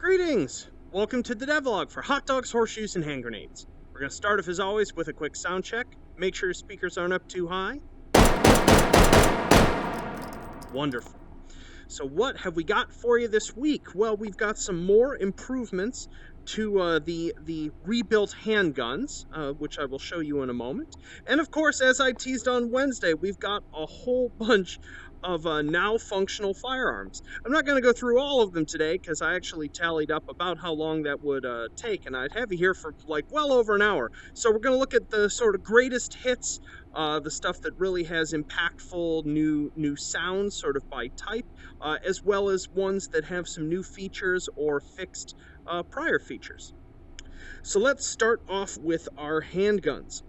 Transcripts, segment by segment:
Greetings! Welcome to the Devlog for hot dogs, horseshoes, and hand grenades. We're going to start off as always with a quick sound check. Make sure your speakers aren't up too high. Wonderful. So what have we got for you this week? Well, we've got some more improvements to the rebuilt handguns, which I will show you in a moment. And of course, as I teased on Wednesday, we've got a whole bunch of now functional firearms. I'm not going to go through all of them today because I actually tallied up about how long that would take, and I'd have you here for like well over an hour. So we're going to look at the sort of greatest hits, the stuff that really has impactful new sounds sort of by type, as well as ones that have some new features or fixed prior features. So let's start off with our handguns.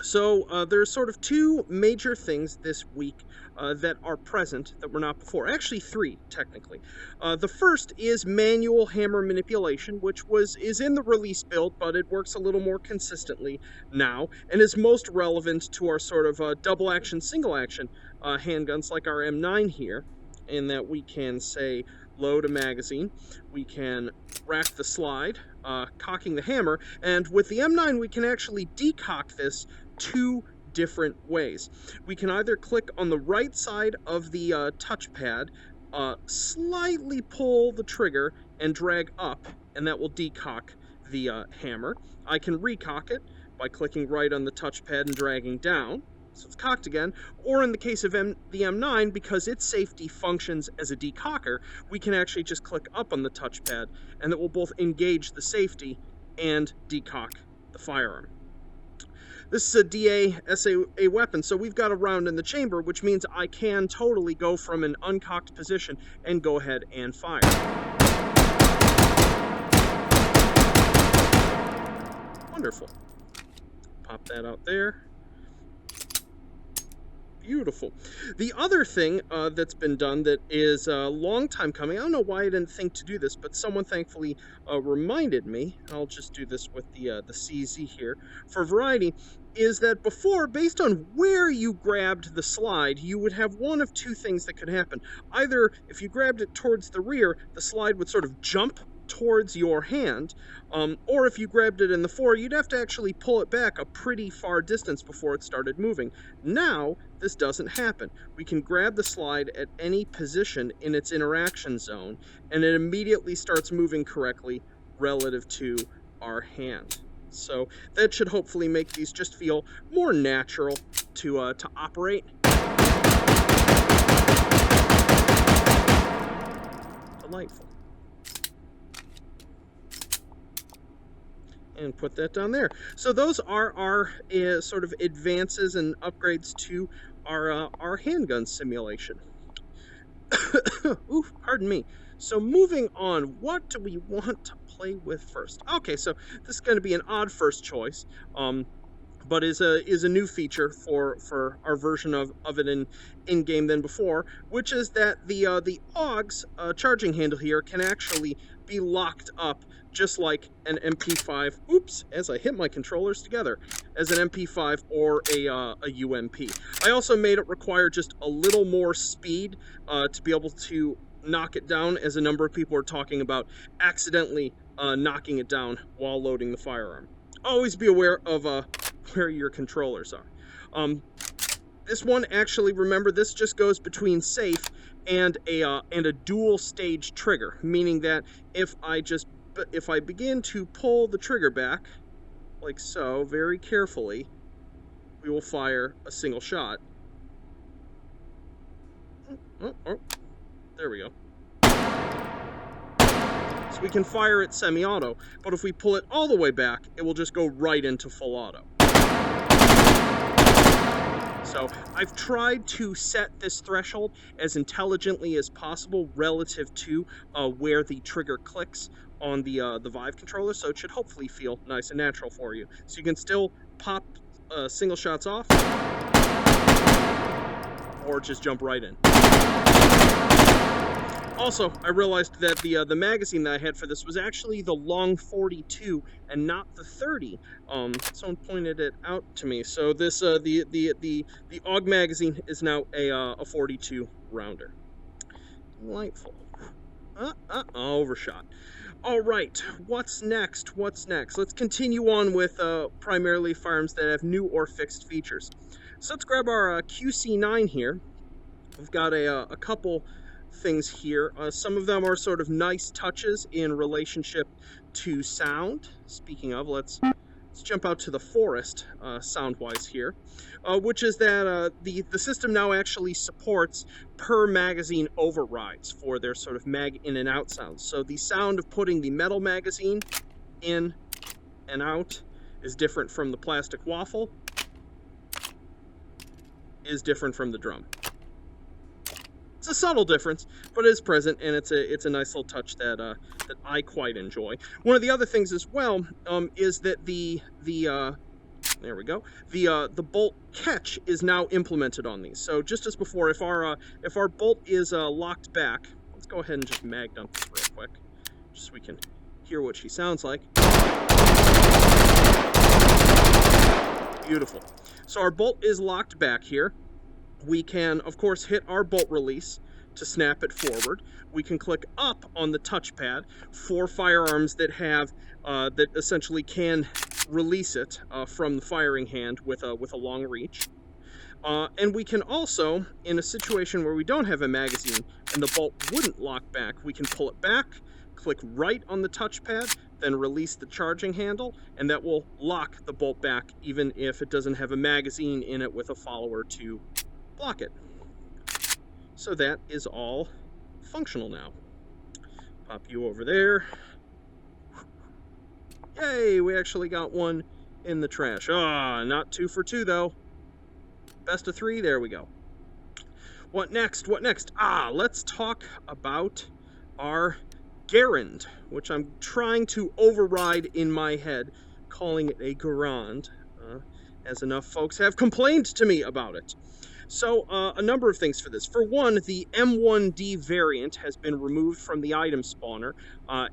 So there's sort of two major things this week that are present that were not before. Actually, three, technically. The first is manual hammer manipulation, which is in the release build, but it works a little more consistently now, and is most relevant to our sort of double-action, single-action handguns like our M9 here, in that we can, say, load a magazine, we can rack the slide, cocking the hammer, and with the M9 we can actually decock this two different ways. We can either click on the right side of the touchpad, slightly pull the trigger and drag up, and that will decock the hammer. I can recock it by clicking right on the touchpad and dragging down, so it's cocked again. Or in the case of the M9, because its safety functions as a decocker, we can actually just click up on the touchpad, and that will both engage the safety and decock the firearm. This is a DA weapon, so we've got a round in the chamber, which means I can totally go from an uncocked position and go ahead and fire. Wonderful. Pop that out there. Beautiful. The other thing that's been done that is a long time coming, I don't know why I didn't think to do this, but someone thankfully reminded me, and I'll just do this with the CZ here for variety, is that before, based on where you grabbed the slide, you would have one of two things that could happen. Either if you grabbed it towards the rear, the slide would sort of jump towards your hand, or if you grabbed it in the fore, you'd have to actually pull it back a pretty far distance before it started moving. Now, this doesn't happen. We can grab the slide at any position in its interaction zone, and it immediately starts moving correctly relative to our hand. So that should hopefully make these just feel more natural to operate. Delightful. And put that down there. So those are our sort of advances and upgrades to our handgun simulation. Oof, pardon me. So moving on, what do we want to play with first? Okay, so this is going to be an odd first choice, but is a new feature for our version of it in game than before, which is that the AUG's charging handle here can actually be locked up just like an MP5. Oops, as I hit my controllers together, as an MP5 or a UMP. I also made it require just a little more speed to be able to knock it down, as a number of people are talking about accidentally knocking it down while loading the firearm. Always be aware of where your controllers are. This one, actually, remember, this just goes between safe and a dual stage trigger, meaning that if I begin to pull the trigger back, like so, very carefully, we will fire a single shot. Oh, there we go. So we can fire it semi-auto, but if we pull it all the way back, it will just go right into full auto. So I've tried to set this threshold as intelligently as possible relative to where the trigger clicks on the Vive controller, so it should hopefully feel nice and natural for you. So you can still pop single shots off, or just jump right in. Also, I realized that the magazine that I had for this was actually the long 42 and not the 30. Someone pointed it out to me. So this the AUG magazine is now a 42 rounder. Delightful. Overshot. All right, what's next? What's next? Let's continue on with primarily firearms that have new or fixed features. So let's grab our QC9 here. We've got a couple things here. Some of them are sort of nice touches in relationship to sound. Speaking of, let's jump out to the forest sound-wise here, which is that the system now actually supports per magazine overrides for their sort of mag in and out sounds. So the sound of putting the metal magazine in and out is different from the plastic waffle, is different from the drum. It's a subtle difference, but it is present, and it's a nice little touch that that I quite enjoy. One of the other things as well is that there we go. The bolt catch is now implemented on these. So just as before, if our bolt is locked back, let's go ahead and just mag dump this real quick, just so we can hear what she sounds like. Beautiful. So our bolt is locked back here. We can, of course, hit our bolt release to snap it forward. We can click up on the touchpad for firearms that have that essentially can release it from the firing hand with a long reach. And we can also, in a situation where we don't have a magazine and the bolt wouldn't lock back, we can pull it back, click right on the touchpad, then release the charging handle, and that will lock the bolt back even if it doesn't have a magazine in it with a follower to block it. So that is all functional now. Pop you over there. Yay, we actually got one in the trash. Ah, not 2 for 2 though. Best of 3, there we go. What next? What next? Let's talk about our Garand, which I'm trying to override in my head, calling it a Garand, as enough folks have complained to me about it. So a number of things for this. For one, the M1D variant has been removed from the item spawner,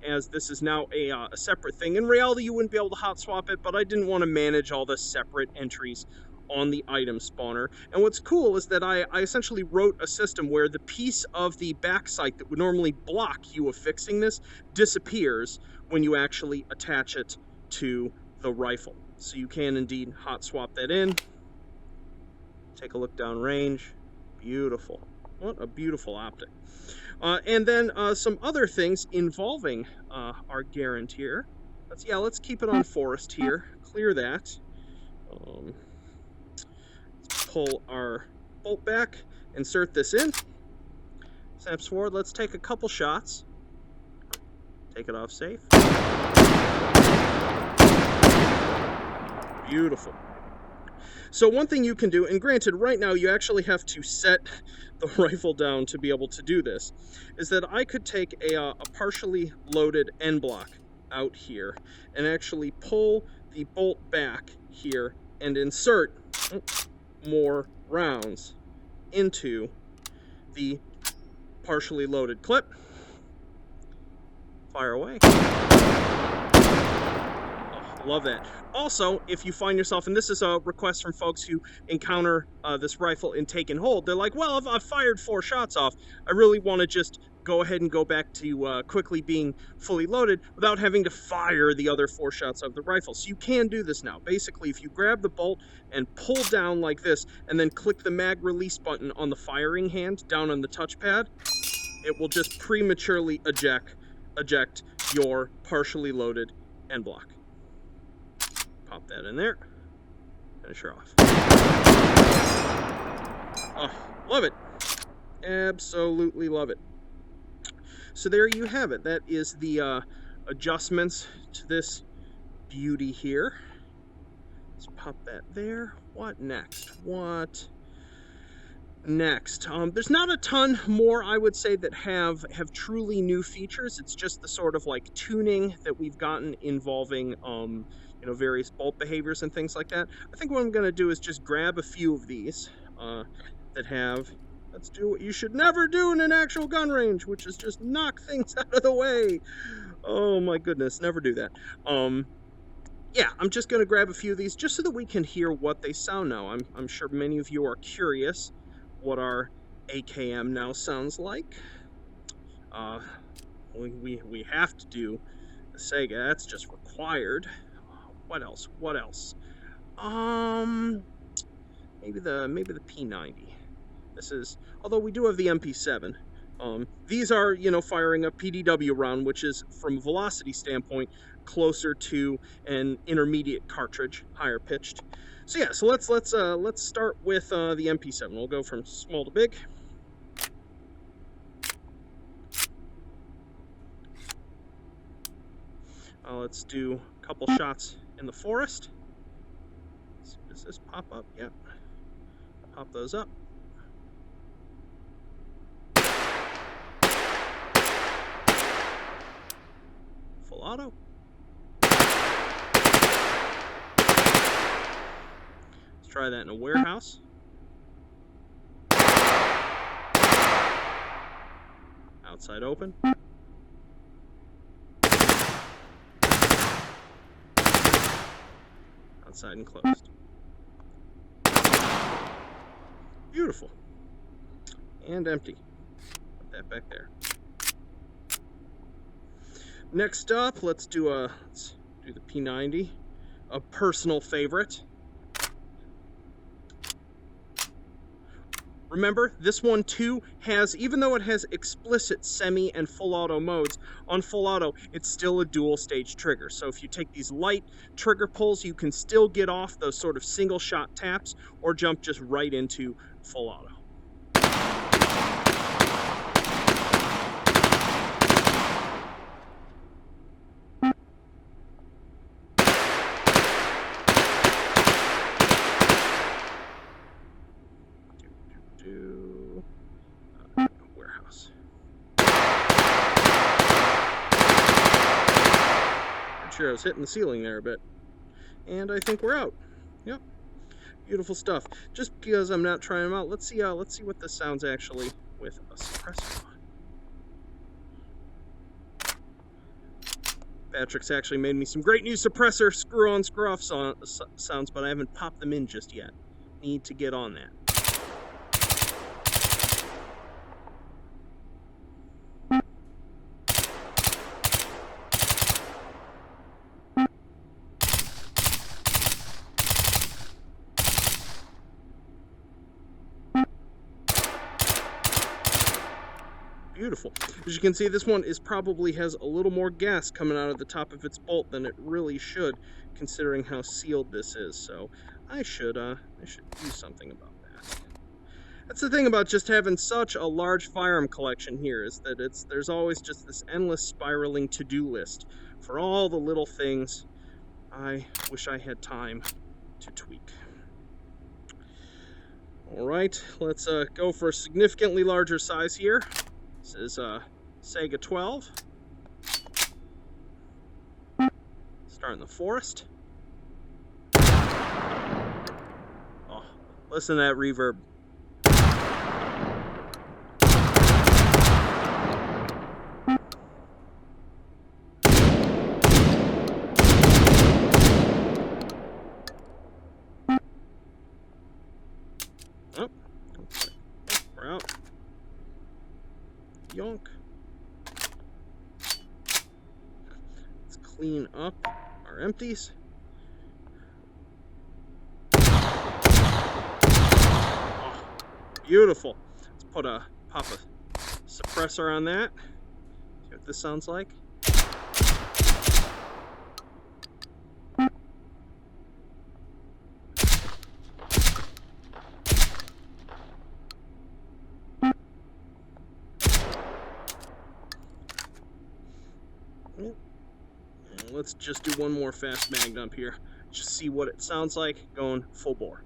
as this is now a separate thing. In reality, you wouldn't be able to hot swap it, but I didn't want to manage all the separate entries on the item spawner. And what's cool is that I essentially wrote a system where the piece of the backside that would normally block you of fixing this disappears when you actually attach it to the rifle. So you can indeed hot swap that in. Take a look down range. Beautiful. What a beautiful optic. And then some other things involving our Garand here. Let's keep it on forest here. Clear that. Let's pull our bolt back. Insert this in. Snaps forward. Let's take a couple shots. Take it off safe. Beautiful. So one thing you can do, and granted, right now you actually have to set the rifle down to be able to do this, is that I could take a partially loaded end block out here and actually pull the bolt back here and insert more rounds into the partially loaded clip. Fire away. Love that. Also, if you find yourself, and this is a request from folks who encounter this rifle in take and hold, they're like, well, I've fired 4 shots off. I really want to just go ahead and go back to quickly being fully loaded without having to fire the other 4 shots of the rifle. So you can do this now. Basically, if you grab the bolt and pull down like this, and then click the mag release button on the firing hand down on the touchpad, it will just prematurely eject your partially loaded end block. Pop that in there. Finish her off. Oh, love it. Absolutely love it. So there you have it. That is the adjustments to this beauty here. Let's pop that there. What next? What next? There's not a ton more, I would say, that have truly new features. It's just the sort of like tuning that we've gotten involving various bolt behaviors and things like that. I think what I'm going to do is just grab a few of these that have, let's do what you should never do in an actual gun range, which is just knock things out of the way. Oh my goodness, never do that. Yeah, I'm just going to grab a few of these just so that we can hear what they sound now. I'm sure many of you are curious what our AKM now sounds like. We have to do Sega, that's just required. What else? What else? Maybe the P90. This is, although we do have the MP7. These are, you know, firing a PDW round, which is, from a velocity standpoint, closer to an intermediate cartridge, higher pitched. So yeah, so let's start with the MP7. We'll go from small to big. Let's do a couple shots in the forest. Does this pop up? Yep. Pop those up. Full auto. Let's try that in a warehouse. Outside open. Outside and closed. Beautiful. And empty. Put that back there. Next up, let's do the P90, a personal favorite. Remember, this one too has, even though it has explicit semi and full auto modes, on full auto, it's still a dual stage trigger. So if you take these light trigger pulls, you can still get off those sort of single shot taps or jump just right into full auto. Warehouse. I'm sure I was hitting the ceiling there a bit. And I think we're out. Yep. Beautiful stuff. Just because I'm not trying them out, let's see what this sounds actually with a suppressor on. Patrick's actually made me some great new suppressor screw-on, screw-off sounds, but I haven't popped them in just yet. Need to get on that. Beautiful. As you can see, this one probably has a little more gas coming out of the top of its bolt than it really should, considering how sealed this is. So I should do something about that. That's the thing about just having such a large firearm collection here, is that there's always just this endless spiraling to-do list for all the little things I wish I had time to tweak. All right, let's go for a significantly larger size here. This is Sega 12. Start in the forest. Oh, listen to that reverb. Oh, we're out. Yonk. Let's clean up our empties. Oh, beautiful. Let's pop a suppressor on that. See what this sounds like. Let's just do one more fast mag dump here. Just see what it sounds like going full bore.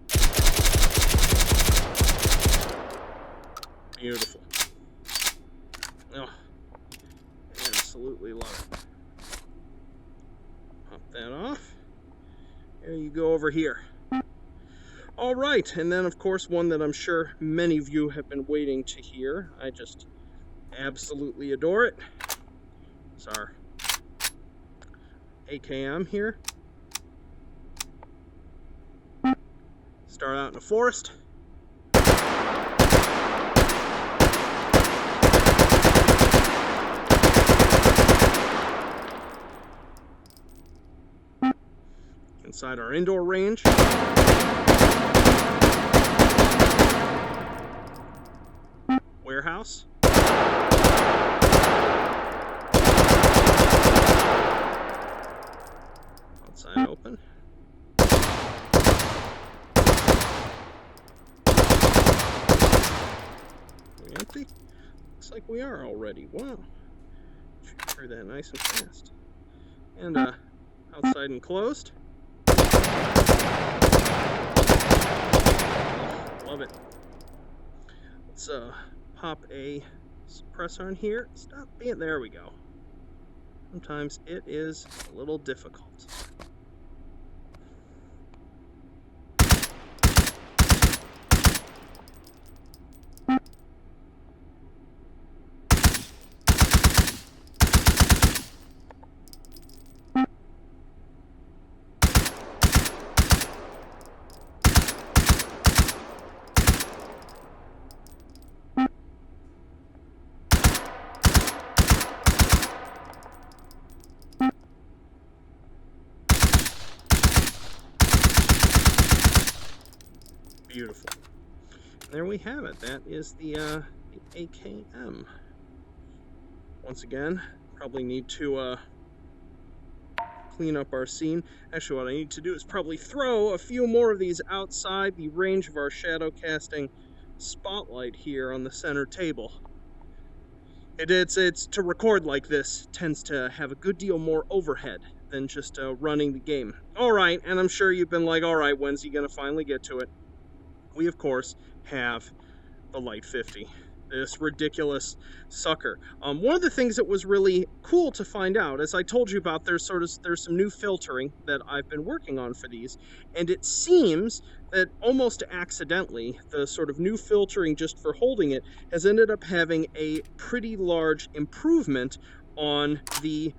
Beautiful. Oh, absolutely love it. Pop that off. There you go over here. All right, and then of course one that I'm sure many of you have been waiting to hear. I just absolutely adore it. It's our AKM here. Start out in the forest. inside our indoor range. Warehouse. Outside open. We empty? Looks like we are already. Wow. Should clear that nice and fast. And outside enclosed. Love it. Let's pop a suppressor in here. Stop being. There we go. Sometimes it is a little difficult. Beautiful. And there we have it. That is the AKM. Once again, probably need to clean up our scene. Actually, what I need to do is probably throw a few more of these outside the range of our shadow casting spotlight here on the center table. It's to record like this tends to have a good deal more overhead than just running the game. All right, and I'm sure you've been like, all right, when's he gonna finally get to it? We, of course, have the Light 50, this ridiculous sucker. One of the things that was really cool to find out, as I told you about, there's some new filtering that I've been working on for these, and it seems that almost accidentally, the sort of new filtering just for holding it has ended up having a pretty large improvement on the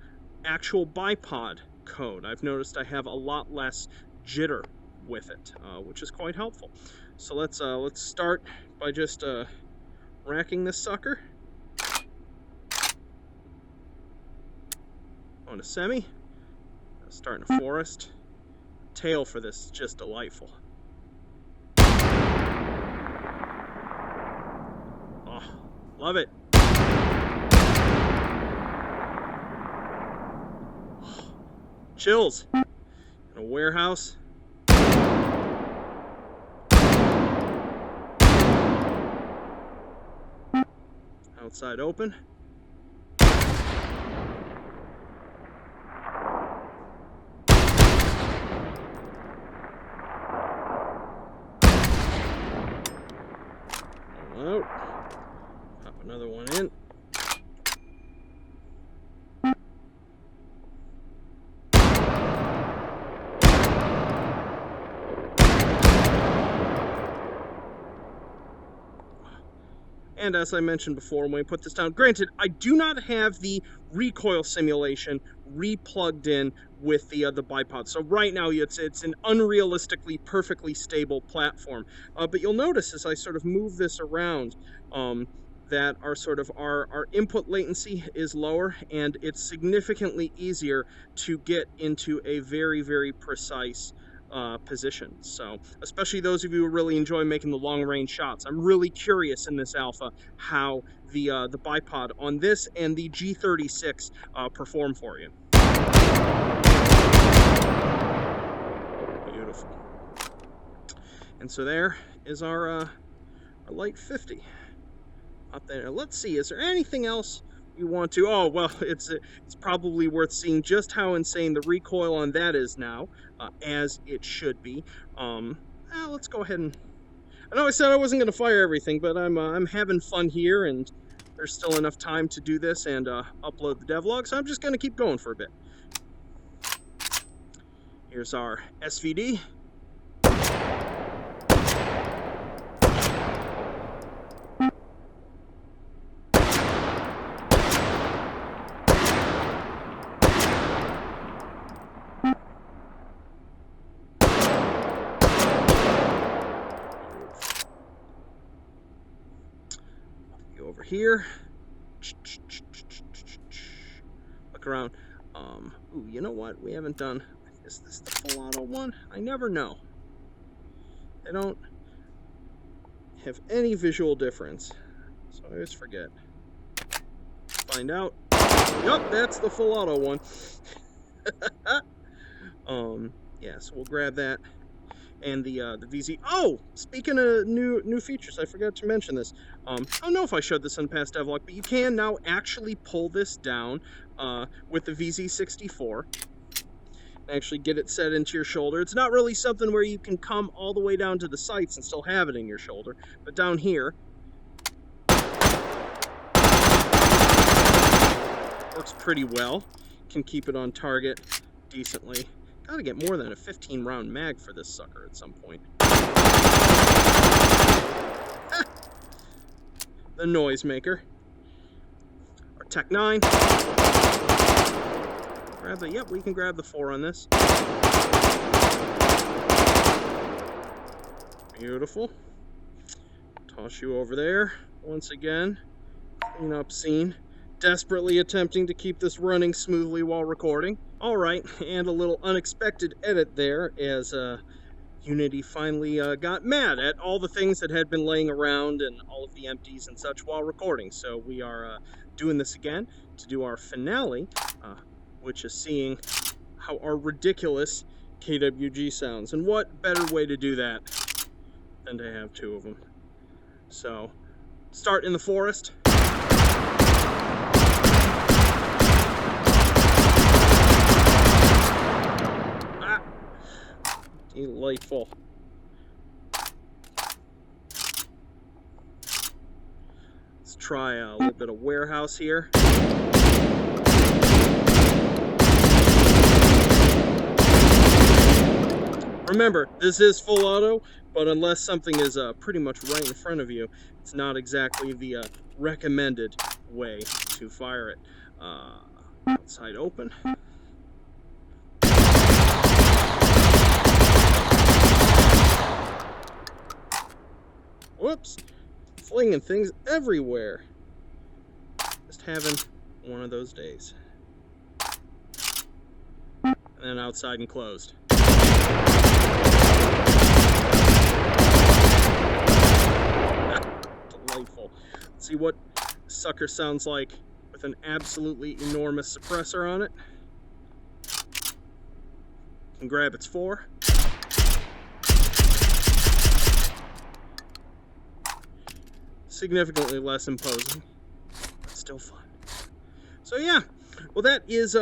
actual bipod code. I've noticed I have a lot less jitter with it, which is quite helpful. So let's start by just racking this sucker on a semi. Starting a forest. Tail for this is just delightful. Oh, love it. Chills. In a warehouse. Outside open. Out. Pop another one in. And as I mentioned before, when we put this down, granted, I do not have the recoil simulation re-plugged in with the bipod. So right now, it's an unrealistically perfectly stable platform. But you'll notice as I sort of move this around, that our input latency is lower, and it's significantly easier to get into a very, very precise position. So especially those of you who really enjoy making the long range shots, I'm really curious in this alpha how the bipod on this and the G36 perform for you. Beautiful. And so there is our Light 50 up there. Let's see, is there anything else you want to? Oh, well, it's probably worth seeing just how insane the recoil on that is now, as it should be. Let's go ahead and. I know I said I wasn't going to fire everything, but I'm having fun here, and there's still enough time to do this and upload the devlog, so I'm just going to keep going for a bit. Here's our SVD. Over here, look around. Ooh, you know what we haven't done? I Is this the full auto one? I never know. I don't have any visual difference, so I always forget. Find out. Yup, that's the full auto one. Yeah, so we'll grab that. And the VZ. Oh, speaking of new features, I forgot to mention this. I don't know if I showed this on past devlog, but you can now actually pull this down with the VZ64. Actually get it set into your shoulder. It's not really something where you can come all the way down to the sights and still have it in your shoulder, but down here works pretty well. Can keep it on target decently. Gotta get more than a 15 round mag for this sucker at some point. The noisemaker. Our Tech 9. Grab the, yep, we can grab the 4 on this. Beautiful. Toss you over there. Once again, clean up scene. Desperately attempting to keep this running smoothly while recording. Alright, and a little unexpected edit there as Unity finally got mad at all the things that had been laying around and all of the empties and such while recording. So we are doing this again to do our finale, which is seeing how our ridiculous KWG sounds. And what better way to do that than to have 2 of them. So, start in the forest. Ah, delightful. Let's try a little bit of warehouse here. Remember, this is full auto, but unless something is pretty much right in front of you, it's not exactly the recommended way to fire it. Outside open. Whoops. Flinging things everywhere. Just having one of those days. And then outside and closed. Delightful. Let's see what sucker sounds like with an absolutely enormous suppressor on it. Can grab its 4. Significantly less imposing, but still fun. So yeah, well that is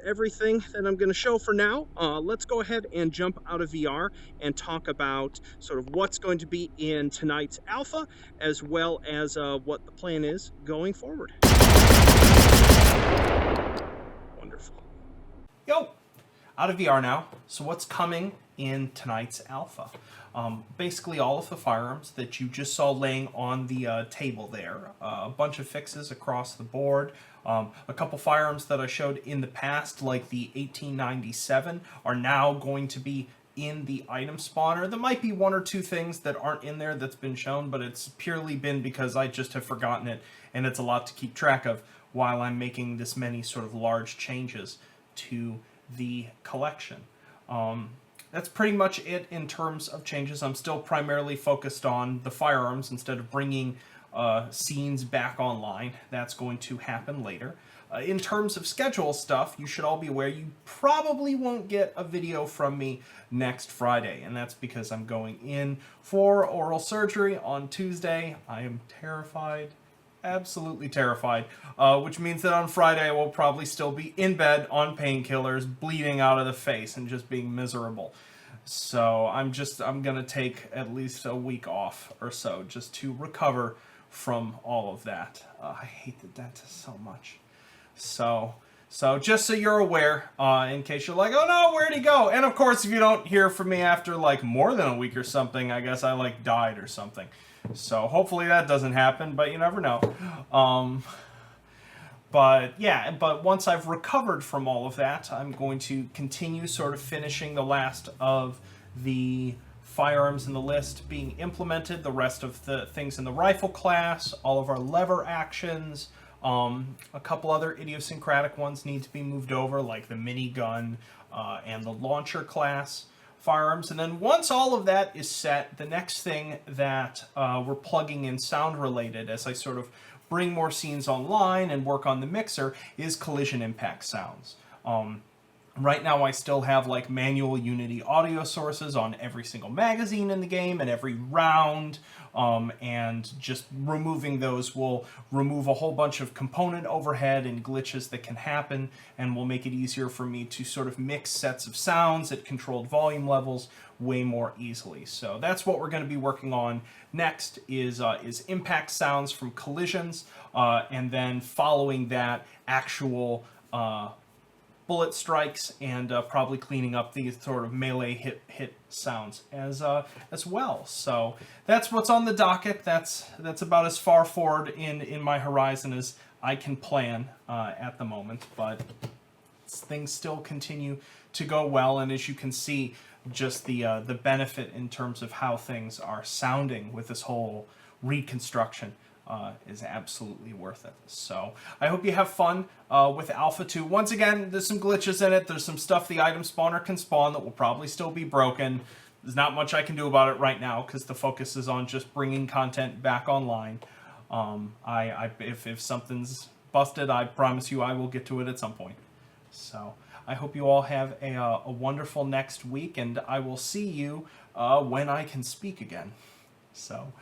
everything that I'm going to show for now. Let's go ahead and jump out of VR and talk about sort of what's going to be in tonight's alpha, as well as what the plan is going forward. Wonderful. Yo, out of VR now. So what's coming in tonight's alpha? Basically all of the firearms that you just saw laying on the table there. A bunch of fixes across the board. A couple firearms that I showed in the past, like the 1897, are now going to be in the item spawner. There might be 1 or 2 things that aren't in there that's been shown, but it's purely been because I just have forgotten it, and it's a lot to keep track of while I'm making this many sort of large changes to the collection. That's pretty much it in terms of changes. I'm still primarily focused on the firearms instead of bringing scenes back online. That's going to happen later. In terms of schedule stuff, you should all be aware you probably won't get a video from me next Friday, and that's because I'm going in for oral surgery on Tuesday. I am terrified. Absolutely terrified, which means that on Friday I will probably still be in bed on painkillers, bleeding out of the face and just being miserable. So I'm gonna take at least a week off or so just to recover from all of that. I hate the dentist so much. So just so you're aware, in case you're like, oh no, where'd he go? And of course, if you don't hear from me after like more than a week or something, I guess I like died or something. So hopefully that doesn't happen, but you never know. But yeah, but once I've recovered from all of that, I'm going to continue sort of finishing the last of the firearms in the list being implemented, the rest of the things in the rifle class, all of our lever actions, A couple other idiosyncratic ones need to be moved over, like the minigun and the launcher class firearms. And then once all of that is set, the next thing that we're plugging in sound related, as I sort of bring more scenes online and work on the mixer, is collision impact sounds. Right now I still have like manual Unity audio sources on every single magazine in the game and every round, and just removing those will remove a whole bunch of component overhead and glitches that can happen, and will make it easier for me to sort of mix sets of sounds at controlled volume levels way more easily. So that's what we're going to be working on next, is impact sounds from collisions, and then following that, actual bullet strikes, and probably cleaning up these sort of melee hit sounds as well. So that's what's on the docket. That's about as far forward in my horizon as I can plan at the moment. But things still continue to go well, and as you can see, just the benefit in terms of how things are sounding with this whole reconstruction is absolutely worth it. So I hope you have fun with Alpha 2. Once again, there's some glitches in it. There's some stuff the item spawner can spawn that will probably still be broken. There's not much I can do about it right now because the focus is on just bringing content back online. If something's busted, I promise you I will get to it at some point. So I hope you all have a wonderful next week, and I will see you when I can speak again. So,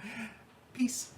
peace.